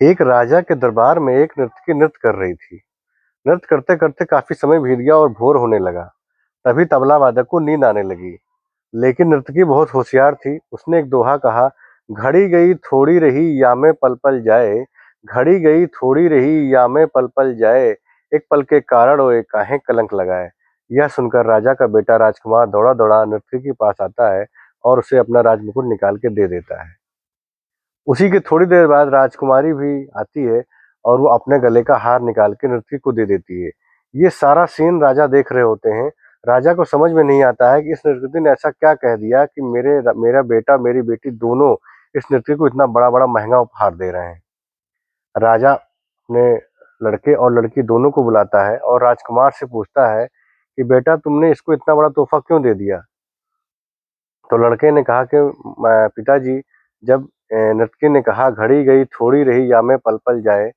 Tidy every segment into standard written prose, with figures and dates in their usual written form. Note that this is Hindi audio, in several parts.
एक राजा के दरबार में एक नर्तकी नृत्य कर रही थी। नृत्य करते-करते काफ़ी समय बीत गया और भोर होने लगा। तभी तबला वादक को नींद आने लगी। लेकिन नर्तकी बहुत होशियार थी। उसने एक दोहा कहा, घड़ी गई थोड़ी रही या में पल-पल जाए, घड़ी गई थोड़ी रही या में पल-पल जाए, एक पल के कारण ओए काहे कलंक लगाए। यह सुनकर राजा का बेटा राजकुमार दौड़ा-दौड़ा नर्तकी के पास आता है और उसे अपना राजमुकुट निकाल के दे देता है। उसी के थोड़ी देर बाद राजकुमारी भी आती है और वो अपने गले का हार निकाल के नर्तकी को दे देती है। ये सारा सीन राजा देख रहे होते हैं। राजा को समझ में नहीं आता है कि इस नर्तकी ने ऐसा क्या कह दिया कि मेरा बेटा मेरी बेटी दोनों इस नर्तकी को इतना बड़ा-बड़ा महँगा उपहार दे रहे हैं। राजा अपने लड़के और लड़की दोनों को बुलाता है और राजकुमार से पूछता है कि बेटा तुमने इसको इतना बड़ा तोहफ़ा क्यों दे दिया? तो लड़के ने कहा कि पिताजी जब नर्तकी ने कहा घड़ी गई थोड़ी रही या में पल-पल जाए,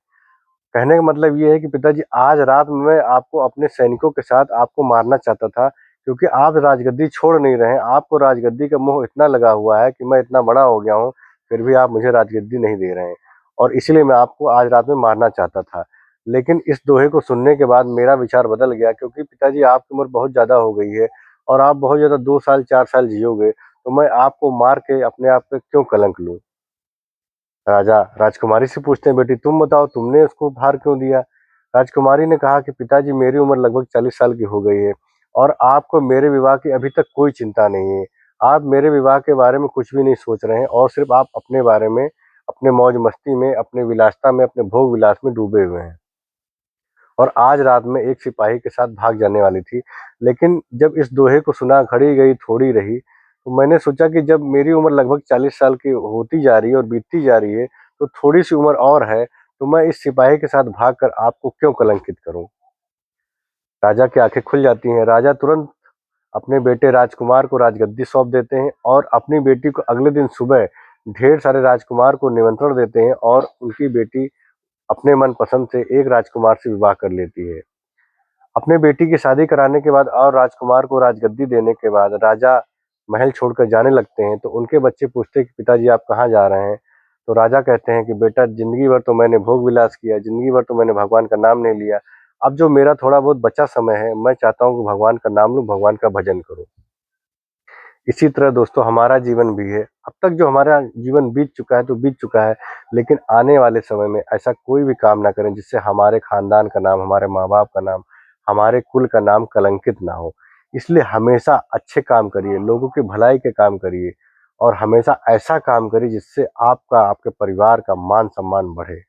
कहने का मतलब ये है कि पिताजी आज रात मैं आपको अपने सैनिकों के साथ आपको मारना चाहता था क्योंकि आप राजगद्दी छोड़ नहीं रहे हैं। आपको राजगद्दी का मोह इतना लगा हुआ है कि मैं इतना बड़ा हो गया हूँ, फिर भी आप मुझे राजगद्दी नहीं दे रहे हैं और इसलिए मैं आपको आज रात में मारना चाहता था। लेकिन इस दोहे को सुनने के बाद मेरा विचार बदल गया क्योंकि पिताजी आपकी उम्र बहुत ज़्यादा हो गई है और आप बहुत ज़्यादा 2 साल 4 साल जियोगे, तो मैं आपको मार के अपने आप पे क्यों कलंक लूँ? राजा राजकुमारी से पूछते हैं, बेटी तुम बताओ तुमने उसको उपहार क्यों दिया? राजकुमारी ने कहा कि पिताजी मेरी उम्र लगभग 40 साल की हो गई है और आपको मेरे विवाह की अभी तक कोई चिंता नहीं है। आप मेरे विवाह के बारे में कुछ भी नहीं सोच रहे हैं और सिर्फ आप अपने बारे में, अपने मौज-मस्ती में, अपने विलासिता में, अपने भोग-विलास में डूबे हुए हैं। और आज रात में एक सिपाही के साथ भाग जाने वाली थी। लेकिन जब इस दोहे को सुना घड़ी गई थोड़ी रही, तो मैंने सोचा कि जब मेरी उम्र लगभग 40 साल की होती जा रही है और बीतती जा रही है, तो थोड़ी-सी उम्र और है, तो मैं इस सिपाही के साथ भागकर आपको क्यों कलंकित करूँ? राजा की आँखें खुल जाती हैं। राजा तुरंत अपने बेटे राजकुमार को राजगद्दी सौंप देते हैं और अपनी बेटी को अगले दिन सुबह ढेर सारे राजकुमार को निमंत्रण देते हैं और उनकी बेटी अपने मनपसंद से एक राजकुमार से विवाह कर लेती है। अपने बेटी की शादी कराने के बाद और राजकुमार को राजगद्दी देने के बाद राजा महल छोड़कर जाने लगते हैं, तो उनके बच्चे पूछते हैं कि पिताजी आप कहाँ जा रहे हैं? तो राजा कहते हैं कि बेटा ज़िंदगी भर तो मैंने भोग विलास किया, ज़िंदगी भर तो मैंने भगवान का नाम नहीं लिया। अब जो मेरा थोड़ा बहुत बचा समय है, मैं चाहता हूँ कि भगवान का नाम लूँ, भगवान का भजन करूँ। इसी तरह दोस्तों हमारा जीवन भी है। अब तक जो हमारा जीवन बीत चुका है तो बीत चुका है, लेकिन आने वाले समय में ऐसा कोई भी काम ना करें जिससे हमारे खानदान का नाम, हमारे माँ-बाप का नाम, हमारे कुल का नाम कलंकित ना हो। इसलिए हमेशा अच्छे काम करिए, लोगों की भलाई के काम करिए और हमेशा ऐसा काम करिए जिससे आपका, आपके परिवार का मान-सम्मान बढ़े।